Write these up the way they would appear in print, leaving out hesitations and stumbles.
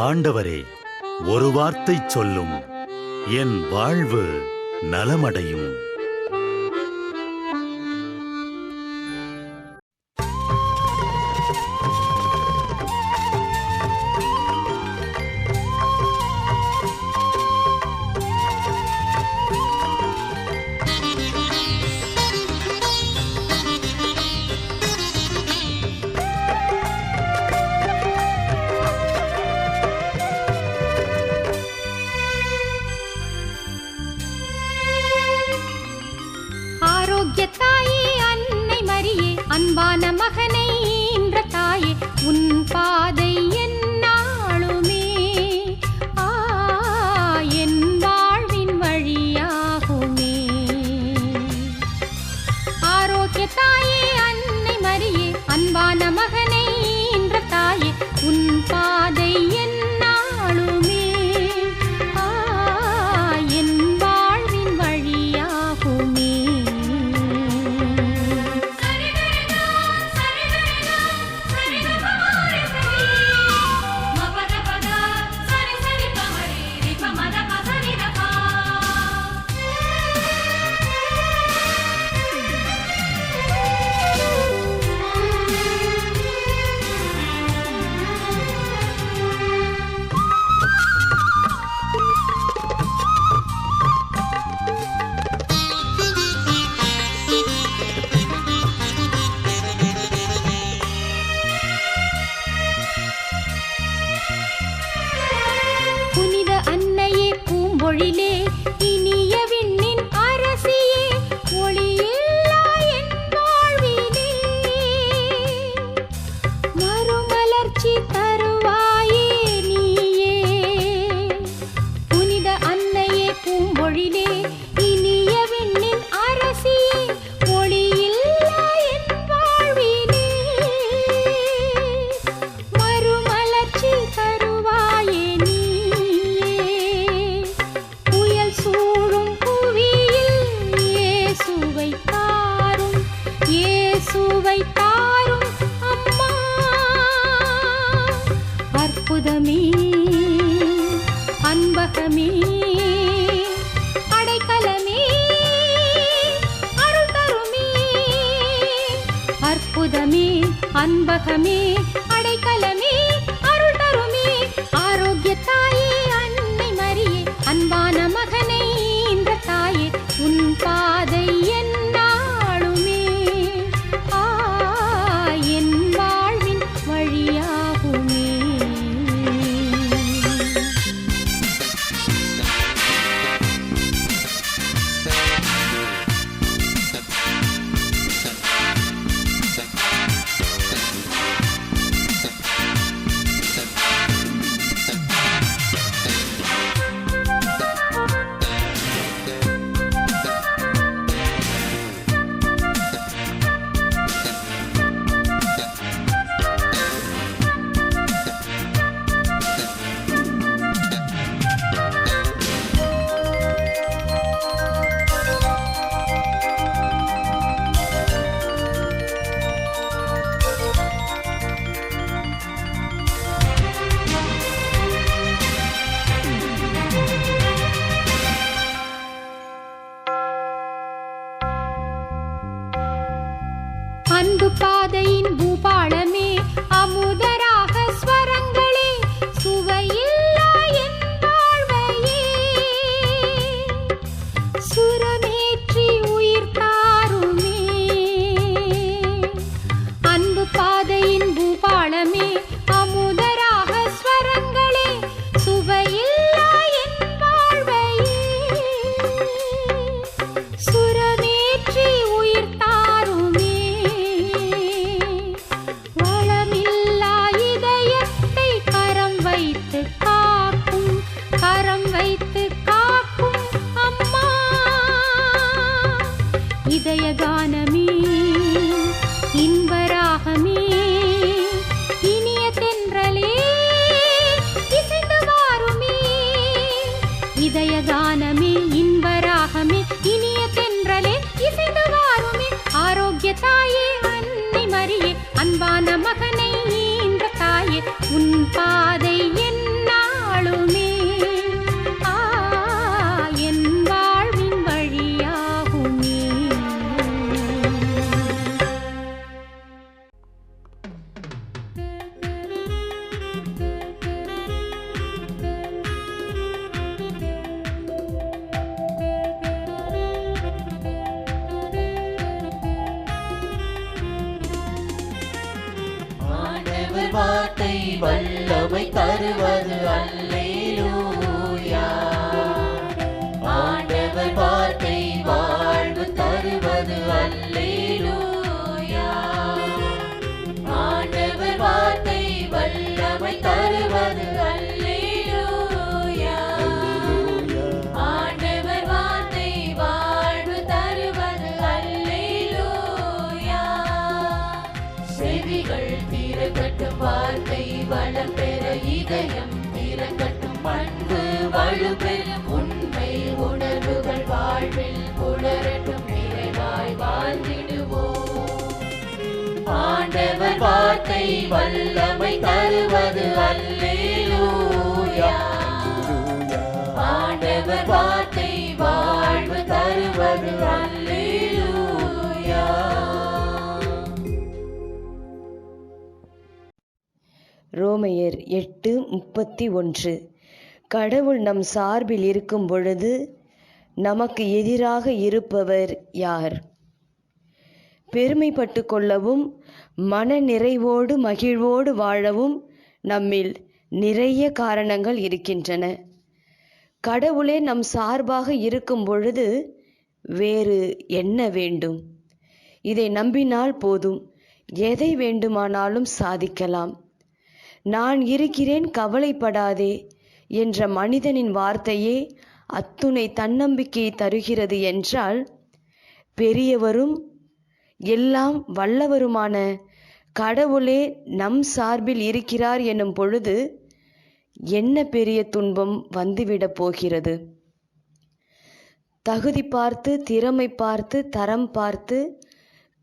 ஆண்டவரே, ஒரு வார்த்தை சொல்லும், என் வாழ்வு நலமடையும். தாயே அன்னை மரியே, அன்பான மகனை ஈன்ற தாயே, உன் பாதை என்னாலுமே என் வாழ்வின் வழியாகுமே. ஆரோக்கிய தாயே அன்னை மரியே, அன்பான மகனை ஈன்ற தாயே, உன் பாதை என்னாலுமே என் வாழ்வின் வழியாகுமே. பொழிலே இனிய விண்ணின் அரசியே, ஒளியில்லா என் வாழ்விலே மறுமலர்ச்சி தருவாயே நீயே. புனித அன்னையே பூம்பொழிலே இனிய விண்ணின் அரசியே, ஒளியில்லா என் வாழ்விலே மறுமலர்ச்சி தருவாயே நீ. இயேசுவை தாரும் அம்மா, அற்புதமே அன்பகமே அடைக்கலமே அருள் தருமே. அற்புதமே அன்பகமே அடைக்கலமே அருள் தருமே. ஆரோக்கிய தாயே அன்னை மரியே, அன்பான மகனை ஈன்ற தாயே, உன் பாதை என்னாலுமே என் வாழ்வின் வழியாகுமே. அன்பு பாதையின் பூபாளமே, அமுதராக ஸ்வரங்களே, சுவையில்லா என் வாழ்வையே சுரமேற்றி உயிர் தாருமே. அன்பு பாதையின் பூபாளமே, அமுதராக ஸ்வரங்களே, சுவையில்லா என் வாழ்வையே சுரமேற்றி உயிர் தாருமே. இதய கானமே இன்பராகமே, இனிய தென்றலே இசைந்து வாருமே. இதய கானமே இன்பராகமே, இனிய தென்றலே இசைந்து வாருமே. ஆரோக்கிய தாயே அன்னை மரியே, அன்பான மகனை ஈன்ற தாயே, உன் பாதை என்ன வல்லமை தருவது அல்லேலூயா. ஆண்டவர் வார்த்தை வாழ்வு தருவது அல்லேலூயா. ஆண்டவர் வார்த்தை வல்லமை தருவது அல்லேலூயா. ஆண்டவர் வார்த்தை வாழ்வு தருவது அல்லேலூயா. செவிகள் திறக்கட்டும், வார்த்தை வளம் பெற இதயம் திறக்கட்டும், அன்பு வலுப்பெறும், உண்மை உணர்வுகள் வாழ்வில் புலரட்டும், நிறைவாய் வாழ்ந்திடுவோம். ஆண்டவர் வார்த்தை வல்லமை தருவது அல்லேலூயா. ஆண்டவர் வார்த்தை வாழ்வு தருவது அல்லேலூயா. ரோமையர் 8:31. கடவுள் நம் சார்பில் இருக்கும் பொழுது நமக்கு எதிராக இருப்பவர் யார்? பெருமைப்பட்டு கொள்ளவும் மன நிறைவோடு மகிழ்வோடு வாழவும் நம்மில் நிறைய காரணங்கள் இருக்கின்றன. கடவுளே நம் சார்பாக இருக்கும் பொழுது வேறு என்ன வேண்டும்? இதை நம்பினால் போதும், எதை வேண்டுமானாலும் சாதிக்கலாம். நான் இருக்கிறேன், கவலைப்படாதே என்ற மனிதனின் வார்த்தையே அத்துணை தன்னம்பிக்கையை தருகிறது என்றால், பெரியவரும் எல்லாம் வல்லவருமான கடவுளே நம் சார்பில் இருக்கிறார் எனும் பொழுது என்ன பெரிய துன்பம் வந்துவிடப் போகிறது? தகுதி பார்த்து, திறமை பார்த்து, தரம் பார்த்து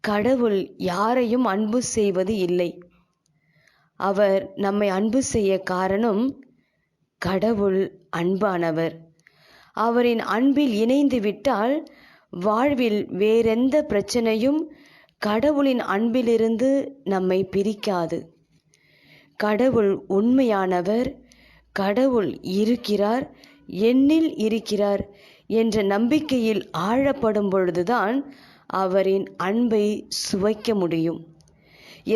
கடவுள் யாரையும் அன்பு செய்வது இல்லை. அவர் நம்மை அன்பு செய்ய காரணம், கடவுள் அன்பானவர். அவரின் அன்பில் இணைந்து விட்டால் வாழ்வில் வேறெந்த பிரச்சனையும் கடவுளின் அன்பிலிருந்து நம்மை பிரிக்காது. கடவுள் உண்மையானவர், கடவுள் இருக்கிறார், என்னில் இருக்கிறார் என்ற நம்பிக்கையில் ஆழப்படும் பொழுதுதான் அவரின் அன்பை சுவைக்க முடியும்.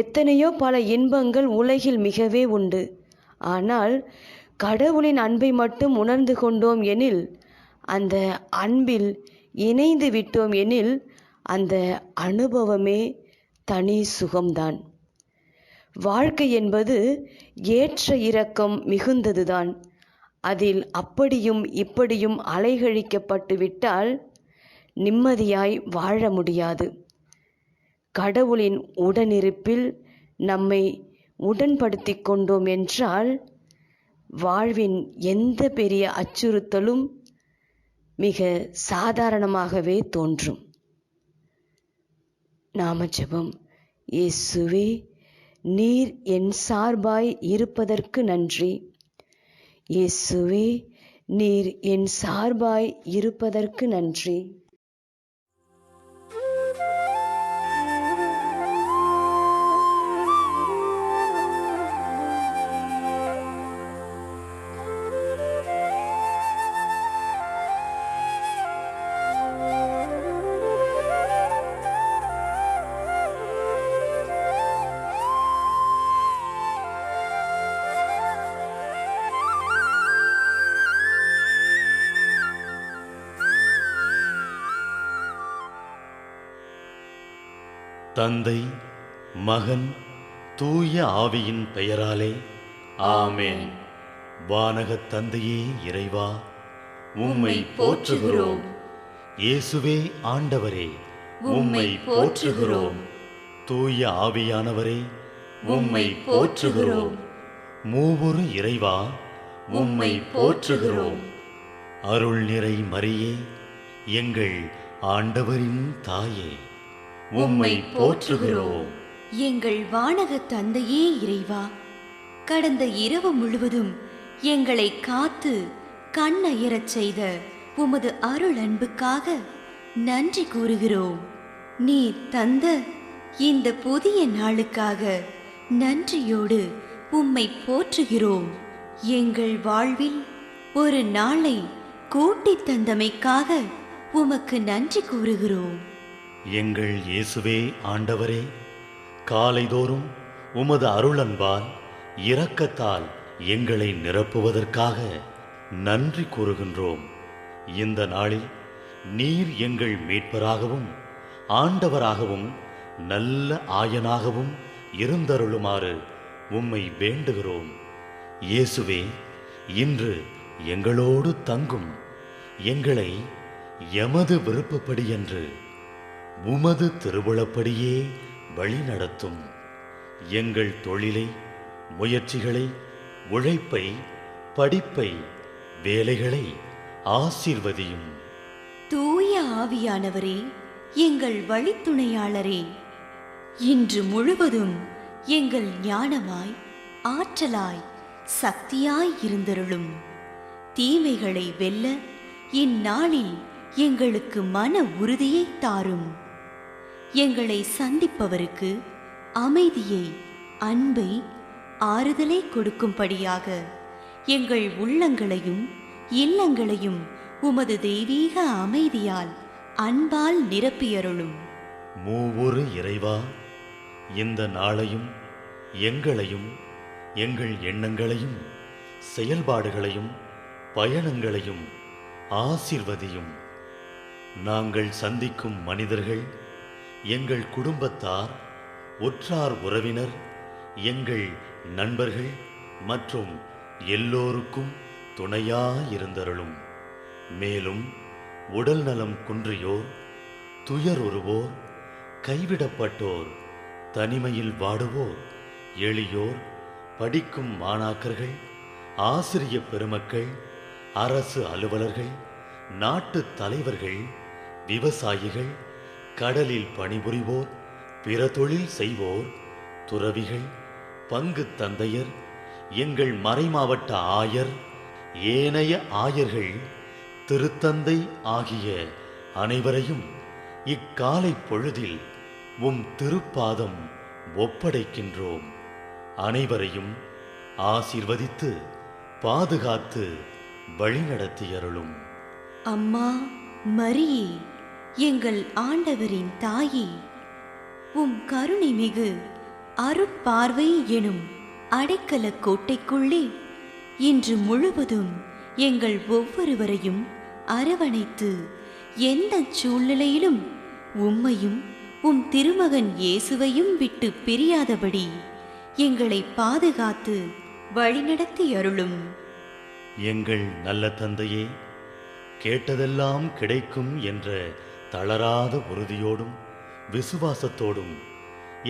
எத்தனையோ பல இன்பங்கள் உலகில் மிகவே உண்டு. ஆனால் கடவுளின் அன்பை மட்டும் உணர்ந்து கொண்டோம் எனில், அந்த அன்பில் இணைந்து விட்டோம் எனில், அந்த அனுபவமே தனி சுகம்தான். வாழ்க்கை என்பது ஏற்ற இறக்கம் மிகுந்ததுதான். அதில் அப்படியும் இப்படியும் அலைகழிக்கப்பட்டு விட்டால் நிம்மதியாய் வாழ முடியாது. கடவுளின் உடனிருப்பில் நம்மை உடன்படுத்தி கொண்டோம் என்றால் வாழ்வின் எந்த பெரிய அச்சுறுத்தலும் மிக சாதாரணமாகவே தோன்றும். நாம ஜெபம். இயேசுவே, நீர் என் சார்பாய் இருப்பதற்கு நன்றி. இயேசுவே, நீர் என் சார்பாய் இருப்பதற்கு நன்றி. தந்தை, மகன், தூய ஆவியின் பெயராலே ஆமென். வானகத் தந்தையே இறைவா, உம்மை போற்றுகிறோம். இயேசுவே ஆண்டவரே, உம்மை போற்றுகிறோம். தூய ஆவியானவரே, உம்மை போற்றுகிறோம். மூவொரு இறைவா, உம்மை போற்றுகிறோம். அருள் நிறை மரியே, எங்கள் ஆண்டவரின் தாயே, உம்மை போற்றுகிறோம். எங்கள் வானக தந்தையே இறைவா, கடந்த இரவு முழுவதும் எங்களை காத்து கண்ணயரச் செய்த உமது அருள் அன்புக்காக நன்றி கூறுகிறோம். நீர் தந்த இந்த புதிய நாளுக்காக நன்றியோடு உம்மை போற்றுகிறோம். எங்கள் வாழ்வில் ஒரு நாளை கூட்டித் தந்தமைக்காக உமக்கு நன்றி கூறுகிறோம். எங்கள் இயேசுவே ஆண்டவரே, காலைதோறும் உமது அருளன்பால் இரக்கத்தால் எங்களை நிரப்புவதற்காக நன்றி கூறுகின்றோம். இந்த நாளில் நீர் எங்கள் மீட்பராகவும் ஆண்டவராகவும் நல்ல ஆயனாகவும் இருந்தருளுமாறு உம்மை வேண்டுகிறோம். இயேசுவே, இன்று எங்களோடு தங்கும். எங்களை எமது விருப்பப்படியன்று உமது திருவுளப்படியே வழிநடத்தும். எங்கள் தொழிலை, முயற்சிகளை, உழைப்பை, படிப்பை, வேலைகளை ஆசீர்வதியும். தூய ஆவியானவரே, எங்கள் வழித்துணையாளரே, இன்று முழுவதும் எங்கள் ஞானமாய், ஆற்றலாய், சக்தியாய் இருந்தருளும். தீமைகளை வெல்ல இந்நாளில் எங்களுக்கு மன உறுதியை தாரும். எங்களை சந்திப்பவருக்கு அமைதியை, அன்பை, ஆறுதலை கொடுக்கும்படியாக எங்கள் உள்ளங்களையும் இல்லங்களையும் உமது தெய்வீக அமைதியால், அன்பால் நிரப்பியருளும். மூவொரு இறைவா, இந்த நாளையும் எங்களையும் எங்கள் எண்ணங்களையும் செயல்பாடுகளையும் பயணங்களையும் ஆசீர்வதியும். நாங்கள் சந்திக்கும் மனிதர்கள், எங்கள் குடும்பத்தார், உற்றார் உறவினர், எங்கள் நண்பர்கள் மற்றும் எல்லோருக்கும் துணையாயிருந்தருளும். மேலும் உடல் நலம் குன்றியோர், துயருறுவோர், கைவிடப்பட்டோர், தனிமையில் வாடுவோர், எளியோர், படிக்கும் மாணாக்கர்கள், ஆசிரிய பெருமக்கள், அரசு அலுவலர்கள், நாட்டு தலைவர்கள், விவசாயிகள், கடலில் பணிபுரிவோர், பிற தொழில் செய்வோர், துறவிகள், பங்கு தந்தையர், எங்கள் மறைமாவட்ட ஆயர், ஏனைய ஆயர்கள், திருத்தந்தை ஆகிய அனைவரையும் இக்காலை பொழுதில் உம் திருப்பாதம் ஒப்படைக்கின்றோம். அனைவரையும் ஆசீர்வதித்து பாதுகாத்து வழிநடத்தியருளும். அம்மா மரியே, எங்கள் ஆண்டவரின் தாயே, உம் கருணை மிகு அருட்பார்வை எனும் அடைக்கல கோட்டைக்குள்ளே இன்று முழுவதும் எங்கள் ஒவ்வொருவரையும் அரவணைத்து எந்த சூழ்நிலையிலும் உம்மையும் உம் திருமகன் இயேசுவையும் விட்டு பிரியாதபடி எங்களை பாதுகாத்து வழிநடத்தி அருளும். எங்கள் நல்ல தந்தையே, கேட்டதெல்லாம் கிடைக்கும் என்ற தளராத உறுதியோடும் விசுவாசத்தோடும்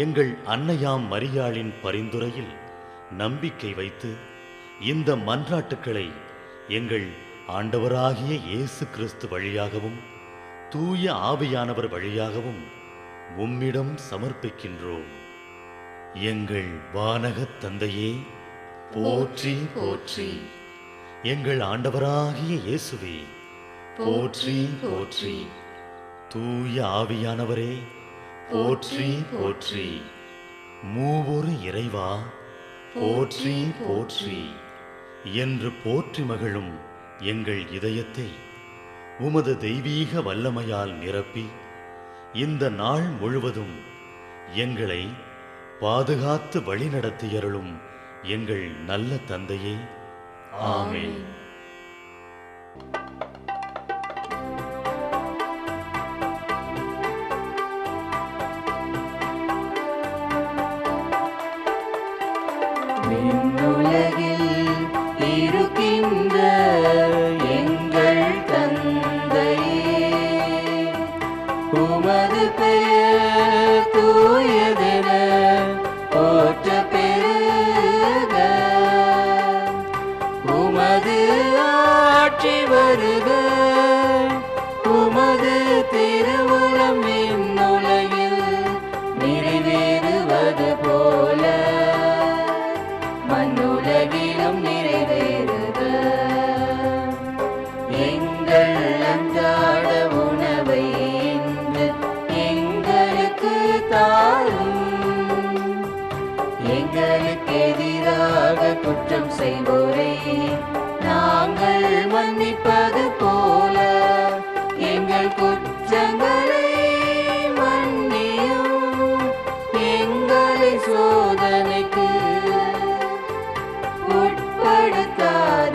எங்கள் அன்னையாம் மரியாளின் பரிந்துரையில் நம்பிக்கை வைத்து இந்த மன்றாட்டுக்களை எங்கள் ஆண்டவராகிய இயேசு கிறிஸ்து வழியாகவும் தூய ஆவியானவர் வழியாகவும் உம்மிடம் சமர்ப்பிக்கின்றோம். எங்கள் வானகத் தந்தையே, போற்றி போற்றி. எங்கள் ஆண்டவராகிய இயேசுவே, போற்றி போற்றி. தூய ஆவியானவரே, போற்றி போற்றி. மூவொரு இறைவா, போற்றி போற்றி என்று போற்றி மகிழும் எங்கள் இதயத்தை உமது தெய்வீக வல்லமையால் நிரப்பி இந்த நாள் முழுவதும் எங்களை பாதுகாத்து வழிநடத்தியருளும் எங்கள் நல்ல தந்தையே. ஆமென். விண்ணுலகில் இருக்கின்ற எங்கள் தந்தையே, உமது பெயர் தூயதென போற்ற பெறுக. உமது ஆட்சி வருக. உமது திருவுளம் விண்ணுலகில் நிறைவேறுவது போல மண்ணுலகிலும் நிறைவேறுக. எங்கள் அன்றாட உணவை இன்று எங்களுக்கு தாரும். எங்களுக்கு எதிராக குற்றம் செய்வோரை நாங்கள் மன்னிப்பது போல எங்கள் குற்றங்களை மன்னியும். எங்களை சோதனைக்கு உட்படுத்தாதேயும்